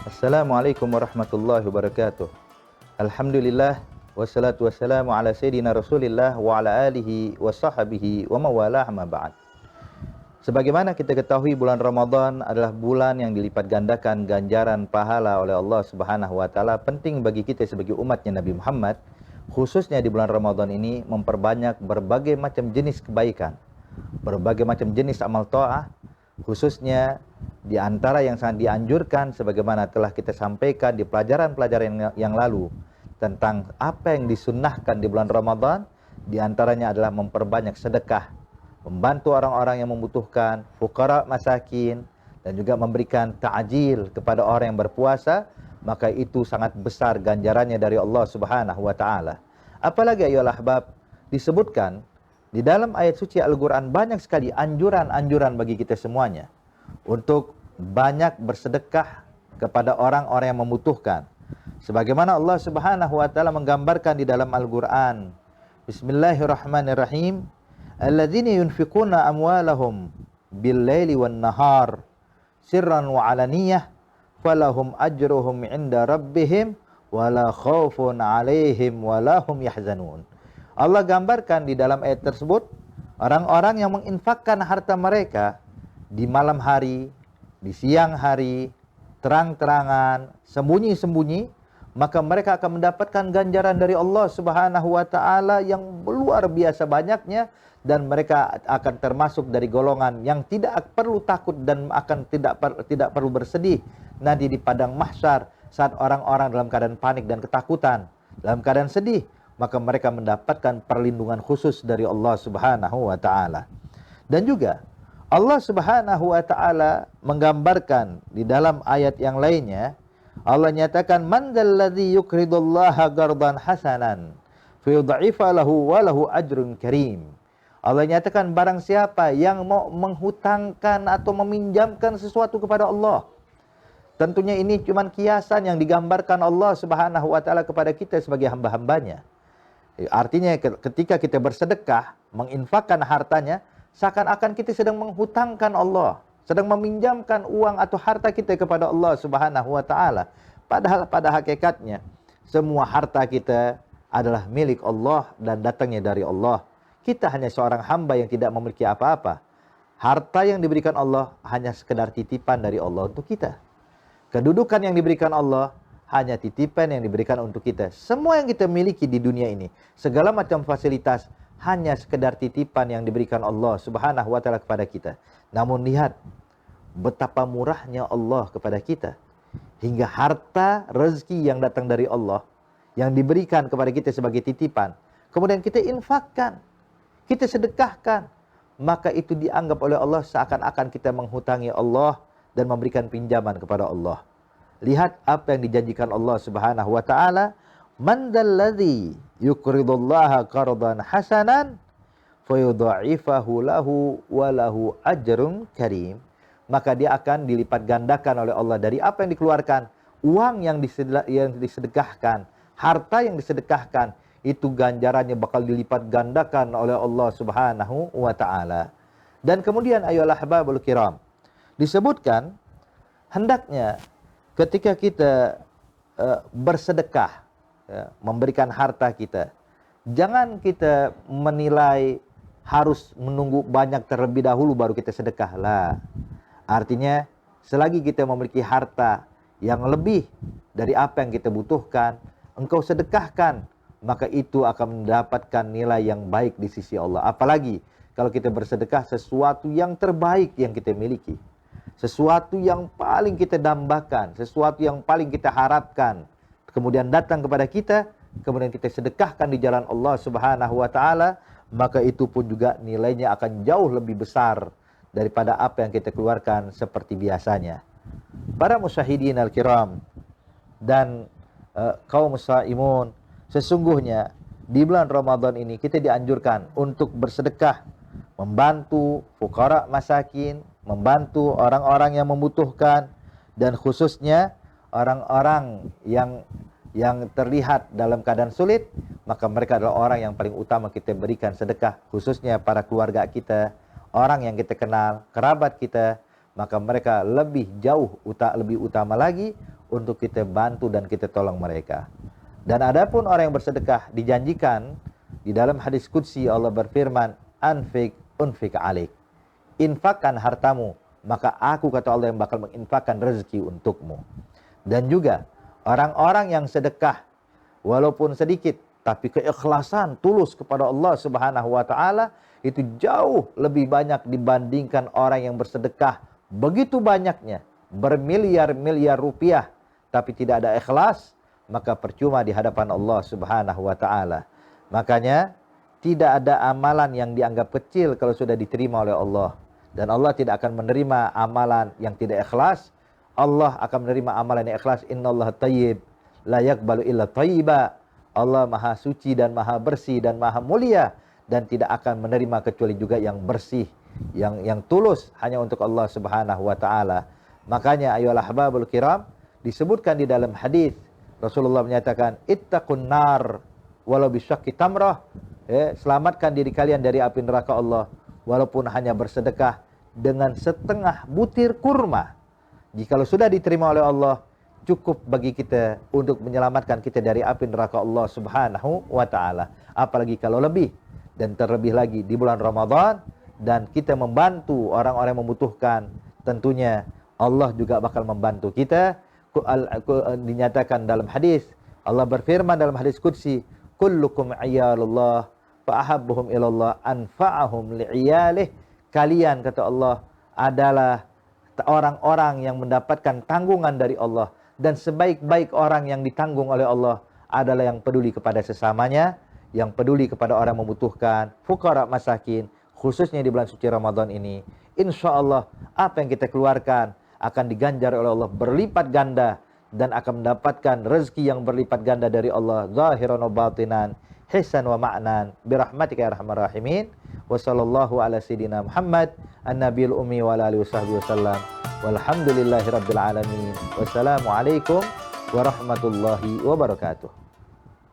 Assalamualaikum warahmatullahi wabarakatuh. Alhamdulillah wassalatu wassalamu ala sayyidina Rasulillah wa ala alihi wa sahbihi wa mawalah amma ba'd. Sebagaimana kita ketahui, bulan Ramadan adalah bulan yang dilipat gandakan ganjaran pahala oleh Allah Subhanahu wa taala. Penting bagi kita sebagai umatnya Nabi Muhammad, khususnya di bulan Ramadan ini, memperbanyak berbagai macam jenis kebaikan, berbagai macam jenis amal ta'ah, khususnya di antara yang sangat dianjurkan sebagaimana telah kita sampaikan di pelajaran-pelajaran yang lalu tentang apa yang disunnahkan di bulan Ramadan. Di antaranya adalah memperbanyak sedekah, membantu orang-orang yang membutuhkan, fuqara, masakin, dan juga memberikan ta'jil kepada orang yang berpuasa. Maka itu sangat besar ganjarannya dari Allah Subhanahu wa taala. Apalagi ayolah ahbab, disebutkan di dalam ayat suci Al-Quran banyak sekali anjuran-anjuran bagi kita semuanya untuk banyak bersedekah kepada orang-orang yang membutuhkan. Sebagaimana Allah Subhanahu wa taala menggambarkan di dalam Al-Quran. Bismillahirrahmanirrahim. Alladzina yunfiquna amwalahum bil-laili wan-nahar sirran wa alaniyah falahum ajruhum 'inda rabbihim wala khaufun 'alaihim wala hum yahzanun. Allah gambarkan di dalam ayat tersebut orang-orang yang menginfakkan harta mereka di malam hari, di siang hari, terang-terangan, sembunyi-sembunyi, maka mereka akan mendapatkan ganjaran dari Allah Subhanahu wa taala yang luar biasa banyaknya, dan mereka akan termasuk dari golongan yang tidak perlu takut dan akan tidak perlu bersedih nanti di padang mahsyar saat orang-orang dalam keadaan panik dan ketakutan, dalam keadaan sedih, maka mereka mendapatkan perlindungan khusus dari Allah Subhanahu wa taala. Dan juga Allah Subhanahu wa taala menggambarkan di dalam ayat yang lainnya, Allah nyatakan man dzalladzi yuqridullaha qardan hasanan fayudha'ifa lahu wa lahu ajrun karim. Allah nyatakan barang siapa yang mau menghutangkan atau meminjamkan sesuatu kepada Allah. Tentunya ini cuma kiasan yang digambarkan Allah Subhanahu wa taala kepada kita sebagai hamba-hambanya. Artinya ketika kita bersedekah, menginfakkan hartanya, seakan-akan kita sedang menghutangkan Allah, sedang meminjamkan uang atau harta kita kepada Allah Subhanahu wa taala. Padahal pada hakikatnya semua harta kita adalah milik Allah dan datangnya dari Allah. Kita hanya seorang hamba yang tidak memiliki apa-apa. Harta yang diberikan Allah hanya sekedar titipan dari Allah untuk kita. Kedudukan yang diberikan Allah hanya titipan yang diberikan untuk kita. Semua yang kita miliki di dunia ini, segala macam fasilitas, hanya sekedar titipan yang diberikan Allah Subhanahu wa taala kepada kita. Namun lihat betapa murahnya Allah kepada kita, hingga harta rezeki yang datang dari Allah yang diberikan kepada kita sebagai titipan, kemudian kita infakkan, kita sedekahkan, maka itu dianggap oleh Allah seakan-akan kita menghutangi Allah dan memberikan pinjaman kepada Allah. Lihat apa yang dijanjikan Allah Subhanahu wa taala, man dzalladzi yuqridullaha qardan hasanan fayudha'ifahu lahu wa lahu ajrun karim. Maka dia akan dilipat gandakan oleh Allah dari apa yang dikeluarkan, uang yang disedekahkan, harta yang disedekahkan, itu ganjarannya bakal dilipat gandakan oleh Allah Subhanahu wa taala. Dan kemudian ayolah ahbabul kiram, disebutkan hendaknya ketika kita bersedekah, memberikan harta kita, jangan kita menilai harus menunggu banyak terlebih dahulu baru kita sedekah lah. Artinya selagi kita memiliki harta yang lebih dari apa yang kita butuhkan, engkau sedekahkan, maka itu akan mendapatkan nilai yang baik di sisi Allah. Apalagi kalau kita bersedekah sesuatu yang terbaik yang kita miliki, sesuatu yang paling kita dambakan, sesuatu yang paling kita harapkan, kemudian datang kepada kita, kemudian kita sedekahkan di jalan Allah Subhanahu wa taala, maka itu pun juga nilainya akan jauh lebih besar daripada apa yang kita keluarkan seperti biasanya. Para musyahidin al-kiram dan kaum musaimun, sesungguhnya di bulan Ramadan ini kita dianjurkan untuk bersedekah, membantu fuqara masakin, membantu orang-orang yang membutuhkan, dan khususnya orang-orang yang terlihat dalam keadaan sulit, maka mereka adalah orang yang paling utama kita berikan sedekah, khususnya para keluarga kita, orang yang kita kenal, kerabat kita, maka mereka lebih jauh lebih utama lagi untuk kita bantu dan kita tolong mereka. Dan adapun orang yang bersedekah dijanjikan di dalam hadis qudsi Allah berfirman, anfik unfik alik. Infakkan hartamu, maka aku kata Allah yang bakal menginfakkan rezeki untukmu. Dan juga orang-orang yang sedekah walaupun sedikit tapi keikhlasan tulus kepada Allah Subhanahu wa taala itu jauh lebih banyak dibandingkan orang yang bersedekah begitu banyaknya, bermiliar-miliar rupiah tapi tidak ada ikhlas, maka percuma di hadapan Allah Subhanahu wa taala. Makanya tidak ada amalan yang dianggap kecil kalau sudah diterima oleh Allah. Dan Allah tidak akan menerima amalan yang tidak ikhlas. Allah akan menerima amalan yang ikhlas. Innallaha thayyib la yaqbalu illa thayyiba. Allah maha suci dan maha bersih dan maha mulia dan tidak akan menerima kecuali juga yang bersih, yang tulus hanya untuk Allah Subhanahu wa taala. Makanya ayolah ahbabul kiram, disebutkan di dalam hadis Rasulullah menyatakan ittaqun nar walau bisyaqqi tamrah. Selamatkan diri kalian dari api neraka Allah walaupun hanya bersedekah dengan setengah butir kurma. Jikalau sudah diterima oleh Allah, cukup bagi kita untuk menyelamatkan kita dari api neraka Allah Subhanahu wa taala. Apalagi kalau lebih, dan terlebih lagi di bulan Ramadan dan kita membantu orang-orang yang membutuhkan, tentunya Allah juga bakal membantu kita. Dinyatakan dalam hadis, Allah berfirman dalam hadis qudsi, kullukum iyalullah fa ahabbuhum ilallah anfa'ahum li'iyalih. Kalian kata Allah adalah orang-orang yang mendapatkan tanggungan dari Allah, dan sebaik-baik orang yang ditanggung oleh Allah adalah yang peduli kepada sesamanya, yang peduli kepada orang membutuhkan, fuqara masakin, khususnya di bulan suci Ramadan ini. Insya Allah apa yang kita keluarkan akan diganjar oleh Allah berlipat ganda dan akan mendapatkan rezeki yang berlipat ganda dari Allah, zahiran wa batinan, hisan wa ma'nan, birahmatika ya arhamar rahimin. Wa sallallahu ala sayyidina Muhammad an-nabiyil ummi wa ala alihi wasallam. Walhamdulillahi rabbil alamin. Wassalamualaikum warahmatullahi wabarakatuh.